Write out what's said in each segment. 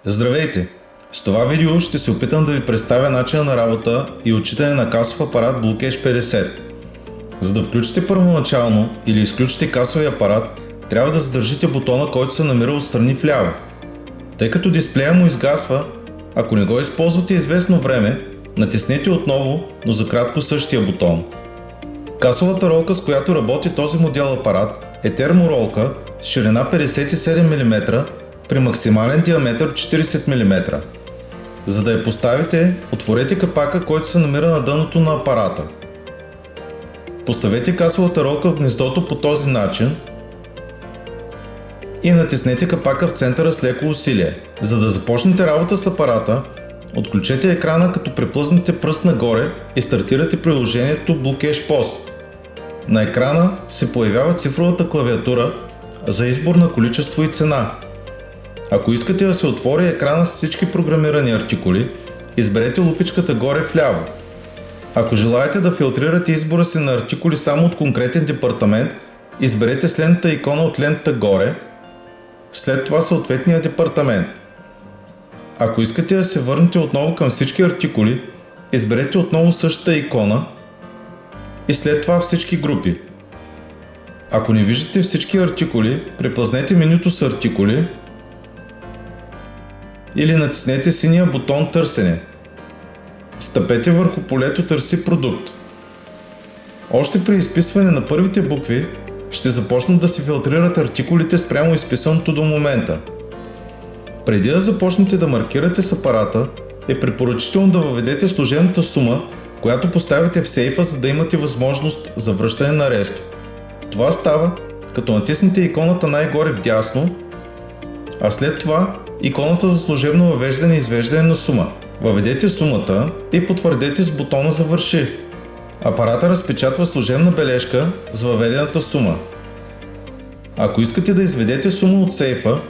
Здравейте! С това видео ще се опитам да ви представя начина на работа и отчитане на касов апарат Blockage 50. За да включите първоначално или изключите касовия апарат, трябва да задържите бутона, който се намира отстрани вляво. Тъй като дисплея му изгасва, ако не го използвате известно време, натиснете отново, но за кратко същия бутон. Касовата ролка, с която работи този модел апарат, е терморолка с ширина 57 мм при максимален диаметър 40 мм. За да я поставите, отворете капака, който се намира на дъното на апарата. Поставете касовата ролка в гнездото по този начин и натиснете капака в центъра с леко усилие. За да започнете работа с апарата, отключете екрана, като преплъзнете пръст нагоре и стартирате приложението Blockage POS. На екрана се появява цифровата клавиатура за избор на количество и цена. Ако искате да се отвори екрана с всички програмирани артикули, изберете лупичката горе вляво. Ако желаете да филтрирате избора си на артикули само от конкретен департамент, изберете следната икона от лентата горе, след това съответния департамент. Ако искате да се върнете отново към всички артикули, изберете отново същата икона и след това всички групи. Ако не виждате всички артикули, преплъзнете менюто с артикули или натиснете синия бутон Търсене. Стъпете върху полето Търси продукт. Още при изписване на първите букви ще започнат да се филтрират артикулите спрямо изписаното до момента. Преди да започнете да маркирате с апарата, е препоръчително да въведете служебната сума, която поставите в сейфа, за да имате възможност за връщане на ресто. Това става, като натиснете иконата най-горе вдясно, а след това иконата за служебно въвеждане и извеждане на сума. Въведете сумата и потвърдете с бутона Завърши. Апарата разпечатва служебна бележка с въведената сума. Ако искате да изведете сума от сейфа,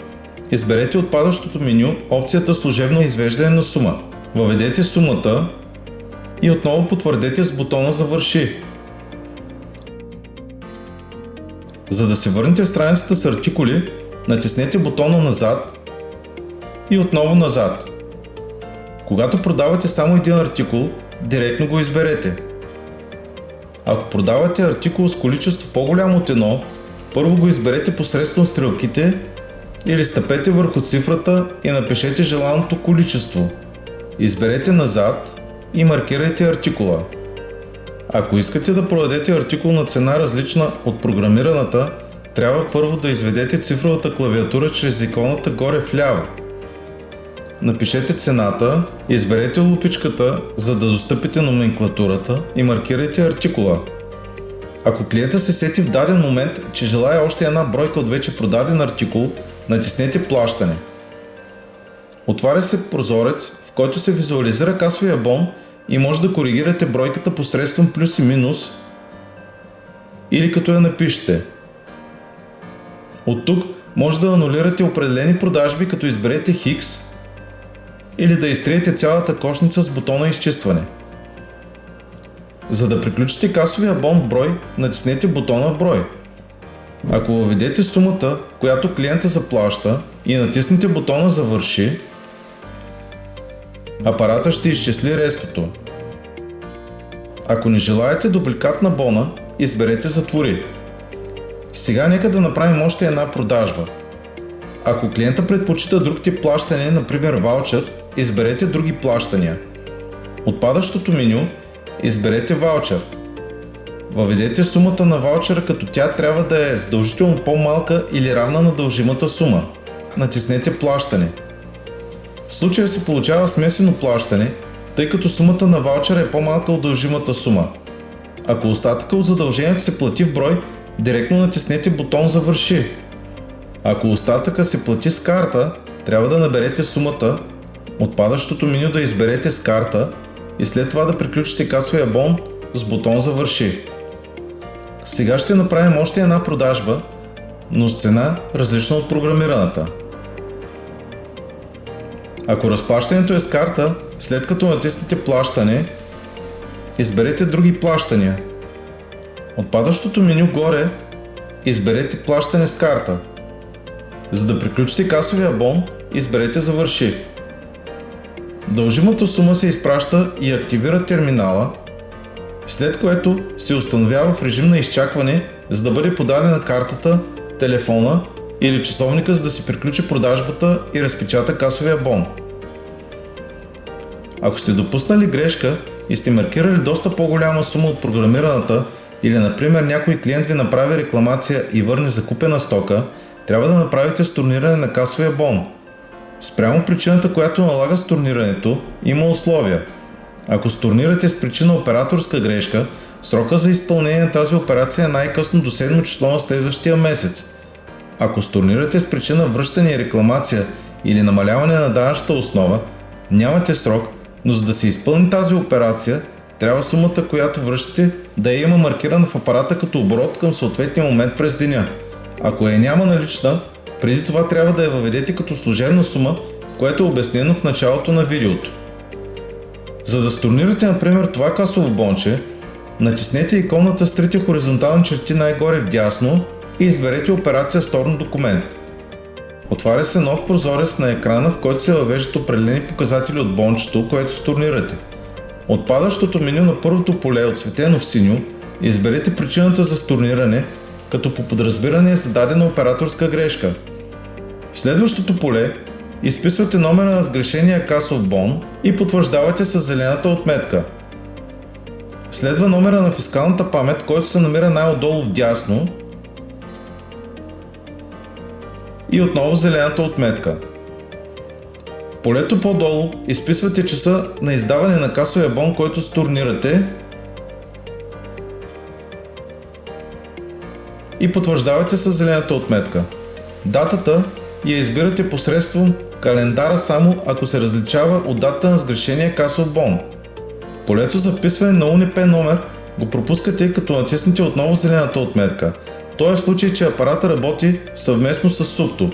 изберете от падащото меню опцията Служебно извеждане на сума. Въведете сумата и отново потвърдете с бутона Завърши. За да се върнете в страницата с артикули, натиснете бутона Назад и отново Назад. Когато продавате само един артикул, директно го изберете. Ако продавате артикул с количество по-голямо от едно, първо го изберете посредством стрелките или стъпете върху цифрата и напишете желаното количество. Изберете Назад и маркирайте артикула. Ако искате да продадете артикул на цена различна от програмираната, трябва първо да изведете цифровата клавиатура чрез иконата горе вляво. Напишете цената, изберете лупичката, за да достъпите номенклатурата и маркирайте артикула. Ако клиента се сети в даден момент, че желая още една бройка от вече продаден артикул, натиснете Плащане. Отваря се прозорец, в който се визуализира касовия бон и може да коригирате бройката посредством плюс и минус или като я напишете. От тук може да анулирате определени продажби, като изберете Хикс или да изтриете цялата кошница с бутона Изчистване. За да приключите касовия бон в брой, натиснете бутона в брой. Ако въведете сумата, която клиента заплаща и натиснете бутона Завърши, апарата ще изчисли рестото. Ако не желаете дубликат на бона, изберете Затвори. Сега нека да направим още една продажба. Ако клиента предпочита друг тип плащане, например ваучер, изберете Други плащания. От падащото меню изберете Ваучер. Въведете сумата на ваучера, като тя трябва да е задължително по-малка или равна на дължимата сума. Натиснете Плащане. В случая се получава смесено плащане, тъй като сумата на ваучера е по-малка от дължимата сума. Ако остатъка от задължението се плати в брой, директно натиснете бутон Завърши. Ако остатъка се плати с карта, трябва да наберете сумата, от падащото меню да изберете с карта и след това да приключите касовия бон с бутон Завърши. Сега ще направим още една продажба, но с цена различна от програмираната. Ако разплащането е с карта, след като натиснете Плащане, изберете Други плащания. От падащото меню горе изберете Плащане с карта. За да приключите касовия бон, изберете Завърши. Дължимата сума се изпраща и активира терминала, след което се установява в режим на изчакване, за да бъде подадена картата, телефона или часовника, за да се приключи продажбата и разпечата касовия бон. Ако сте допуснали грешка и сте маркирали доста по-голяма сума от програмираната, или например някой клиент ви направи рекламация и върне закупена стока, трябва да направите stornиране на касовия бон. Спрямо причината, която налага storнирането, има условия. Ако storнирате с причина операторска грешка, срока за изпълнение на тази операция е най-късно до 7 число на следващия месец. Ако stornирате с причина връщане и рекламация или намаляване на данъчната основа, нямате срок, но за да се изпълни тази операция, трябва сумата, която връщате, да я има маркирана в апарата като оборот към съответния момент през деня. Ако я няма налична, преди това трябва да я въведете като служебна сума, което е обяснено в началото на видеото. За да storнирате, например, това касово бонче, натиснете иконата с трите хоризонтални черти най-горе вдясно и изберете операция Storno документ. Отваря се нов прозорец на екрана, в който се въвеждат определени показатели от бончето, което storнирате. От падащото меню на първото поле, отцветено в синьо, изберете причината за stornиране, като по подразбиране е зададена операторска грешка. В следващото поле изписвате номера на сгрешения касов бон и потвърждавате с зелената отметка. Следва номера на фискалната памет, който се намира най-отдолу вдясно, и отново зелената отметка. В полето по-долу изписвате часа на издаване на касовия бон, който stornирате, и потвърждавате с зелената отметка. Датата я избирате посредством календара само ако се различава от дата на сгрешения касов бон. Полето за вписване на УНП номер го пропускате, като натиснете отново зелената отметка. То е в случай, че апарата работи съвместно с СУПТО.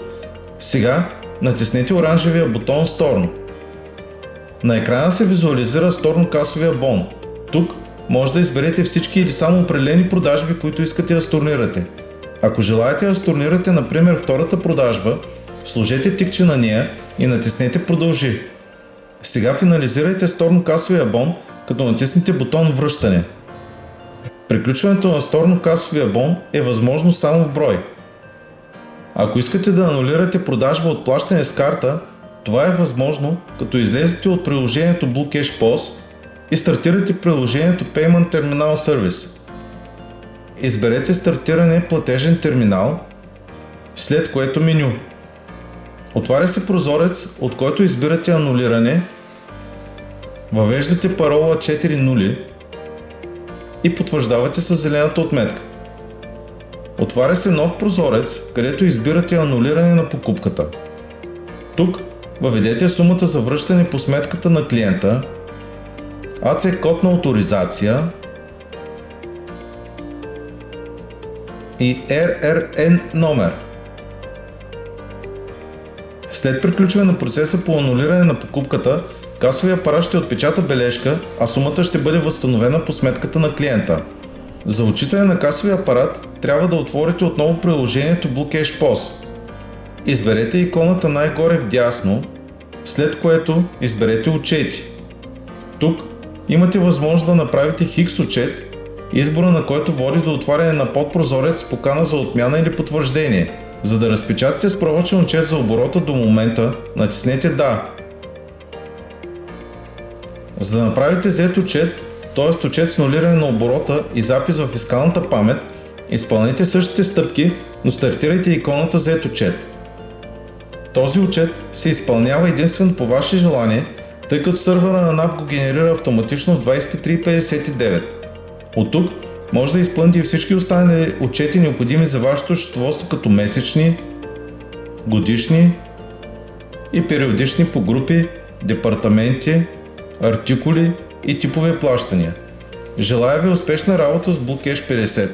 Сега натиснете оранжевия бутон Storno. На екрана се визуализира Storno касовия бон. Тук може да изберете всички или само определени продажби, които искате да stornирате. Ако желаете да stornирате, например, втората продажба, сложете тикче на нея и натиснете Продължи. Сега финализирайте Storno касовия бон, като натиснете бутон Връщане. Приключването на Storno касовия бон е възможно само в брой. Ако искате да анулирате продажба от плащане с карта, това е възможно, като излезете от приложението Blue Cash POS и стартирате приложението Payment Terminal Service. Изберете стартиране платежен терминал, след което меню. Отваря се прозорец, от който избирате анулиране, въвеждате парола 4.0 и потвърждавате с зелената отметка. Отваря се нов прозорец, където избирате анулиране на покупката. Тук въведете сумата за връщане по сметката на клиента, AC код на оторизация и RRN номер. След приключване на процеса по анулиране на покупката, касовия апарат ще отпечата бележка, а сумата ще бъде възстановена по сметката на клиента. За отчитане на касовия апарат трябва да отворите отново приложението Blue Cash POS. Изберете иконата най-горе вдясно, след което изберете Отчети. Тук имате възможност да направите Хикс отчет, избора на който води до отваряне на подпрозорец с покана за отмяна или потвърждение. За да разпечатате справочен отчет за оборота до момента, натиснете Да. За да направите Z отчет, т.е. отчет с нулиране на оборота и запис в фискалната памет, изпълнете същите стъпки, но стартирайте иконата Z отчет. Този отчет се изпълнява единствено по ваше желание, тъй като сървъра на NAP го генерира автоматично в 23:59. От тук може да изпълните всички останали отчети, необходими за вашето счетоводство, като месечни, годишни и периодични по групи, департаменти, артикули и типове плащания. Желая ви успешна работа с Blue Cash 50!